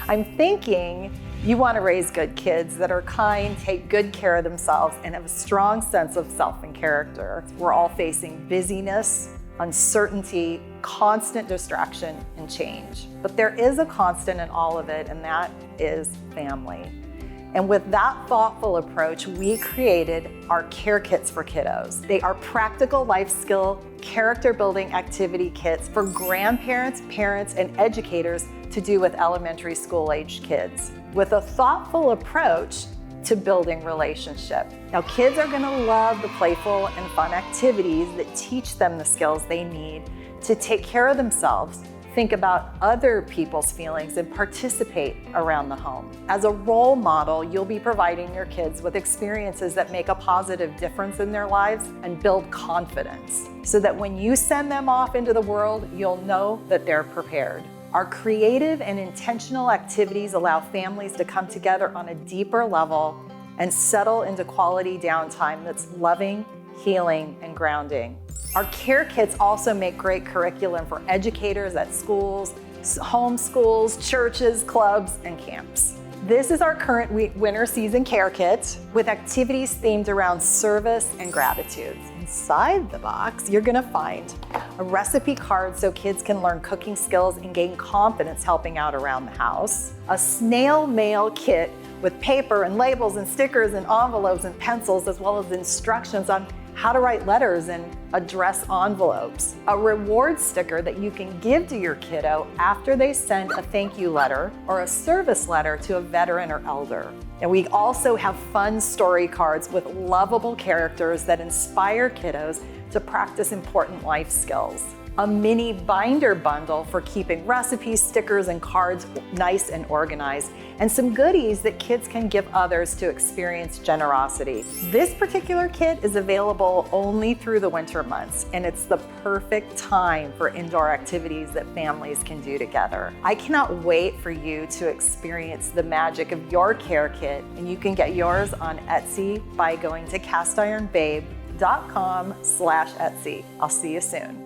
I'm thinking you want to raise good kids that are kind, take good care of themselves, and have a strong sense of self and character. We're all facing busyness, uncertainty, constant distraction, and change. But there is a constant in all of it, and that is family. And with that thoughtful approach, we created our care kits for kiddos. They are practical life skill, character building activity kits for grandparents, parents, and educators to do with elementary school aged kids, with a thoughtful approach to building relationship. Now, kids are gonna love the playful and fun activities that teach them the skills they need to take care of themselves, think about other people's feelings, and participate around the home. As a role model, you'll be providing your kids with experiences that make a positive difference in their lives and build confidence, so that when you send them off into the world, you'll know that they're prepared. Our creative and intentional activities allow families to come together on a deeper level and settle into quality downtime that's loving, healing, and grounding. Our care kits also make great curriculum for educators at schools, homeschools, churches, clubs, and camps. This is our current winter season care kit with activities themed around service and gratitude. Inside the box, you're gonna find a recipe card so kids can learn cooking skills and gain confidence helping out around the house, a snail-mail kit with paper and labels and stickers and envelopes and pencils, as well as instructions on how to write letters and address envelopes, a reward sticker that you can give to your kiddo after they send a thank you letter or a service letter to a veteran or elder. And we also have fun story cards with lovable characters that inspire kiddos to practice important life skills, a mini binder bundle for keeping recipes, stickers, and cards nice and organized, and some goodies that kids can give others to experience generosity. This particular kit is available only through the winter months, and it's the perfect time for indoor activities that families can do together. I cannot wait for you to experience the magic of your care kit, and you can get yours on Etsy by going to castironbabe.com/Etsy. I'll see you soon.